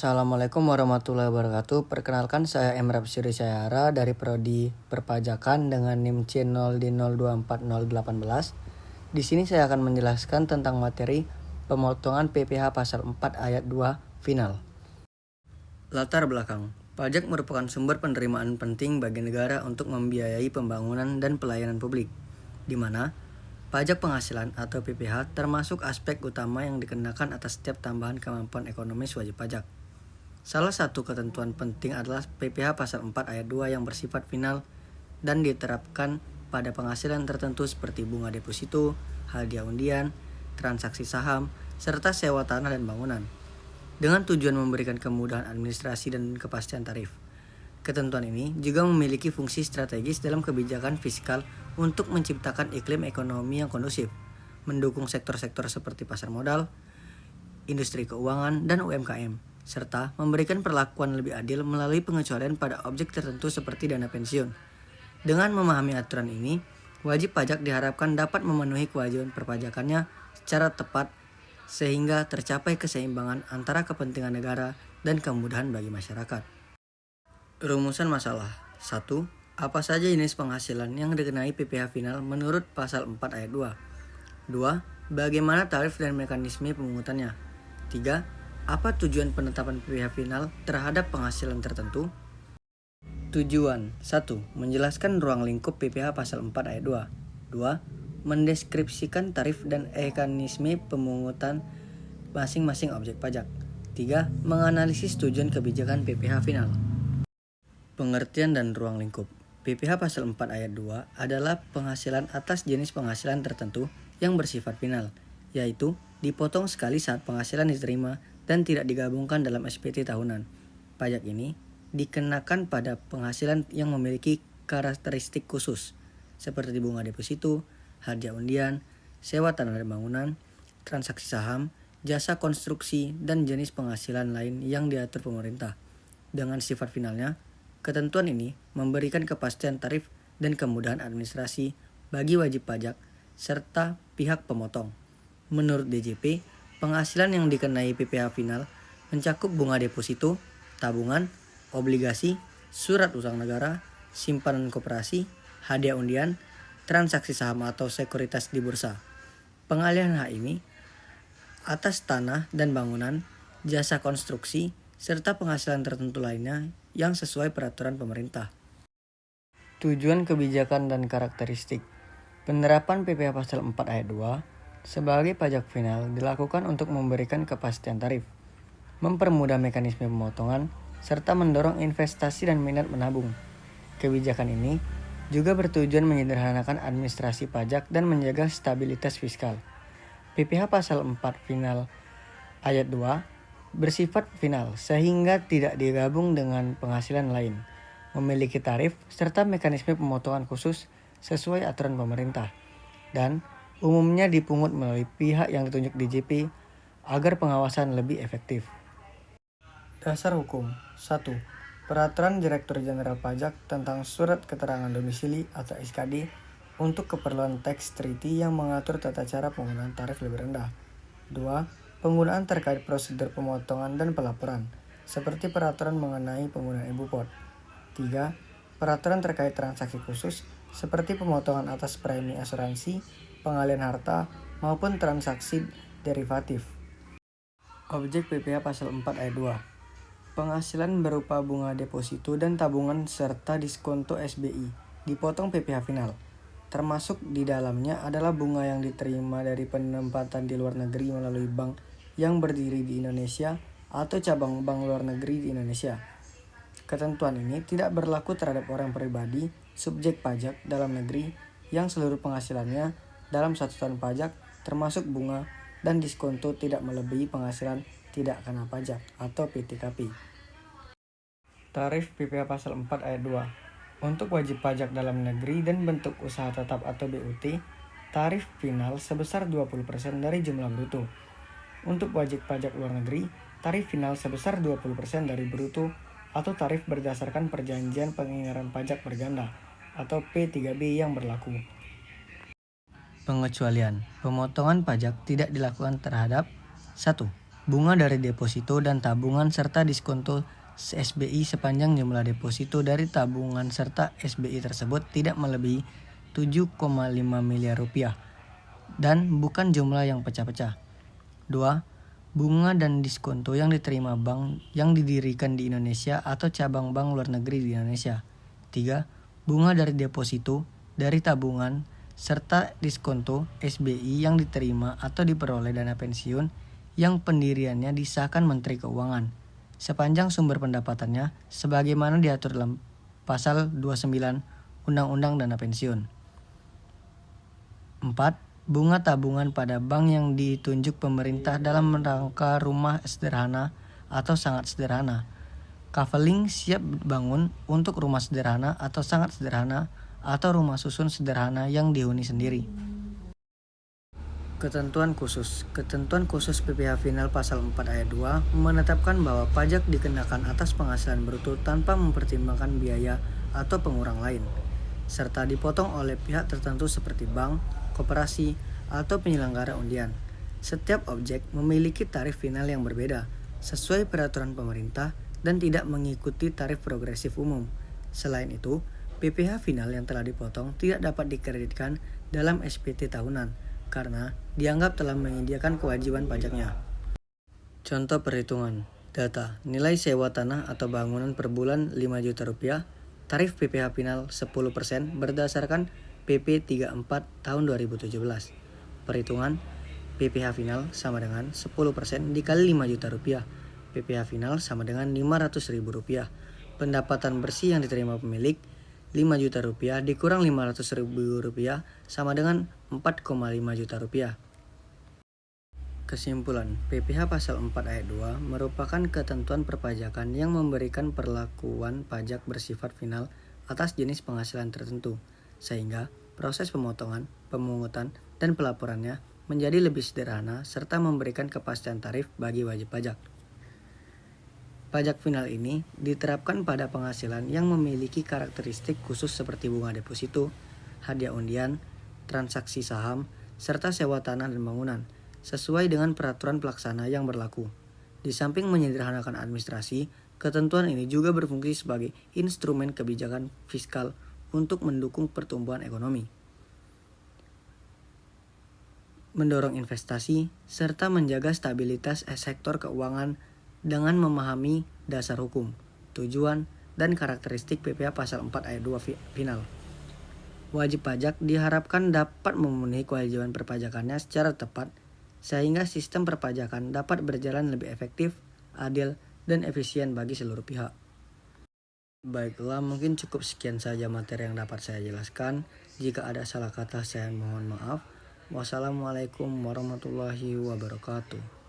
Assalamualaikum warahmatullahi wabarakatuh. Perkenalkan, saya Emrab Syuri Syahara dari Prodi Perpajakan dengan NIM C0D024018. Di sini saya akan menjelaskan tentang materi pemotongan PPh pasal 4 ayat 2 final. Latar belakang. Pajak merupakan sumber penerimaan penting bagi negara untuk membiayai pembangunan dan pelayanan publik, di mana pajak penghasilan atau PPh termasuk aspek utama yang dikenakan atas setiap tambahan kemampuan ekonomis wajib pajak. Salah satu ketentuan penting adalah PPh pasal 4 ayat 2 yang bersifat final dan diterapkan pada penghasilan tertentu seperti bunga deposito, hadiah undian, transaksi saham, serta sewa tanah dan bangunan, dengan tujuan memberikan kemudahan administrasi dan kepastian tarif. Ketentuan ini juga memiliki fungsi strategis dalam kebijakan fiskal untuk menciptakan iklim ekonomi yang kondusif, mendukung sektor-sektor seperti pasar modal, industri keuangan, dan UMKM, serta memberikan perlakuan lebih adil melalui pengecualian pada objek tertentu seperti dana pensiun. Dengan memahami aturan ini, wajib pajak diharapkan dapat memenuhi kewajiban perpajakannya secara tepat sehingga tercapai keseimbangan antara kepentingan negara dan kemudahan bagi masyarakat. Rumusan masalah. 1. Apa saja jenis penghasilan yang dikenai PPh final menurut pasal 4 ayat 2? 2. Bagaimana tarif dan mekanisme pemungutannya? 3. Apa tujuan penetapan PPh final terhadap penghasilan tertentu? Tujuan. 1. Menjelaskan ruang lingkup PPh pasal 4 ayat 2. 2. Mendeskripsikan tarif dan mekanisme pemungutan masing-masing objek pajak. 3. Menganalisis tujuan kebijakan PPh final. Pengertian dan ruang lingkup. PPh pasal 4 ayat 2 adalah penghasilan atas jenis penghasilan tertentu yang bersifat final, yaitu dipotong sekali saat penghasilan diterima dan tidak digabungkan dalam SPT tahunan. Pajak ini dikenakan pada penghasilan yang memiliki karakteristik khusus, seperti bunga deposito, hadiah undian, sewa tanah dan bangunan, transaksi saham, jasa konstruksi, dan jenis penghasilan lain yang diatur pemerintah. Dengan sifat finalnya, ketentuan ini memberikan kepastian tarif dan kemudahan administrasi bagi wajib pajak serta pihak pemotong. Menurut DJP, penghasilan yang dikenai PPh final mencakup bunga deposito, tabungan, obligasi, surat utang negara, simpanan koperasi, hadiah undian, transaksi saham atau sekuritas di bursa. Pengalihan hak ini atas tanah dan bangunan, jasa konstruksi, serta penghasilan tertentu lainnya yang sesuai peraturan pemerintah. Tujuan kebijakan dan karakteristik. Penerapan PPh pasal 4 ayat 2 sebagai pajak final dilakukan untuk memberikan kepastian tarif, mempermudah mekanisme pemotongan, serta mendorong investasi dan minat menabung. Kebijakan ini juga bertujuan menyederhanakan administrasi pajak dan menjaga stabilitas fiskal. PPh pasal 4 final ayat 2 bersifat final sehingga tidak digabung dengan penghasilan lain, memiliki tarif serta mekanisme pemotongan khusus sesuai aturan pemerintah, dan umumnya dipungut melalui pihak yang ditunjuk DJP agar pengawasan lebih efektif. Dasar hukum. 1. Peraturan Direktur Jenderal Pajak tentang Surat Keterangan Domisili atau SKD untuk keperluan tax treaty yang mengatur tata cara penggunaan tarif lebih rendah. 2. Penggunaan terkait prosedur pemotongan dan pelaporan, seperti peraturan mengenai penggunaan ibu pot. 3. Peraturan terkait transaksi khusus, seperti pemotongan atas premi asuransi, pengalihan harta, maupun transaksi derivatif. Objek PPh pasal 4 ayat 2. Penghasilan berupa bunga deposito dan tabungan serta diskonto SBI dipotong PPh final. Termasuk di dalamnya adalah bunga yang diterima dari penempatan di luar negeri melalui bank yang berdiri di Indonesia atau cabang bank luar negeri di Indonesia. Ketentuan ini tidak berlaku terhadap orang pribadi subjek pajak dalam negeri yang seluruh penghasilannya dalam 1 tahun pajak termasuk bunga dan diskonto tidak melebihi penghasilan tidak kena pajak atau PTKP. Tarif PPh pasal 4 ayat 2. Untuk wajib pajak dalam negeri dan bentuk usaha tetap atau BUT, tarif final sebesar 20% dari jumlah bruto. Untuk wajib pajak luar negeri, tarif final sebesar 20% dari bruto atau tarif berdasarkan perjanjian pengingkaran pajak berganda atau P3B yang berlaku. Pengecualian. Pemotongan pajak tidak dilakukan terhadap 1. bunga dari deposito dan tabungan serta diskonto SBI sepanjang jumlah deposito dari tabungan serta SBI tersebut tidak melebihi 7,5 miliar rupiah dan bukan jumlah yang pecah-pecah. 2. Bunga dan diskonto yang diterima bank yang didirikan di Indonesia atau cabang bank luar negeri di Indonesia. 3. Bunga dari deposito, dari tabungan, serta diskonto SBI yang diterima atau diperoleh dana pensiun yang pendiriannya disahkan Menteri Keuangan, sepanjang sumber pendapatannya sebagaimana diatur dalam Pasal 29 Undang-Undang Dana Pensiun. 4. Bunga tabungan pada bank yang ditunjuk pemerintah dalam rangka rumah sederhana atau sangat sederhana. Kaveling siap bangun untuk rumah sederhana atau sangat sederhana atau rumah susun sederhana yang dihuni sendiri. Ketentuan khusus PPh Final Pasal 4 Ayat 2 menetapkan bahwa pajak dikenakan atas penghasilan bruto tanpa mempertimbangkan biaya atau pengurang lain, serta dipotong oleh pihak tertentu seperti bank, koperasi, atau penyelenggara undian. Setiap objek memiliki tarif final yang berbeda, sesuai peraturan pemerintah dan tidak mengikuti tarif progresif umum. Selain itu, PPh final yang telah dipotong tidak dapat dikreditkan dalam SPT tahunan, karena dianggap telah menyediakan kewajiban pajaknya. Contoh perhitungan. Data, nilai sewa tanah atau bangunan per bulan 5 juta rupiah, tarif PPh final 10% berdasarkan PP 34 tahun 2017. Perhitungan PPh final sama dengan 10% dikali 5 juta rupiah. PPh final sama dengan 500 ribu rupiah. Pendapatan bersih yang diterima pemilik 5 juta rupiah dikurang 500 ribu rupiah sama dengan 4,5 juta rupiah. Kesimpulan, PPh Pasal 4 Ayat 2 merupakan ketentuan perpajakan yang memberikan perlakuan pajak bersifat final atas jenis penghasilan tertentu, sehingga proses pemotongan, pemungutan, dan pelaporannya menjadi lebih sederhana serta memberikan kepastian tarif bagi wajib pajak. Pajak final ini diterapkan pada penghasilan yang memiliki karakteristik khusus seperti bunga deposito, hadiah undian, transaksi saham, serta sewa tanah dan bangunan, sesuai dengan peraturan pelaksana yang berlaku. Di samping menyederhanakan administrasi, ketentuan ini juga berfungsi sebagai instrumen kebijakan fiskal untuk mendukung pertumbuhan ekonomi, mendorong investasi, serta menjaga stabilitas sektor keuangan dengan memahami dasar hukum, tujuan, dan karakteristik PPh Pasal 4 Ayat 2 Final. Wajib pajak diharapkan dapat memenuhi kewajiban perpajakannya secara tepat, sehingga sistem perpajakan dapat berjalan lebih efektif, adil, dan efisien bagi seluruh pihak. Baiklah, mungkin cukup sekian saja materi yang dapat saya jelaskan. Jika ada salah kata, saya mohon maaf. Wassalamualaikum warahmatullahi wabarakatuh.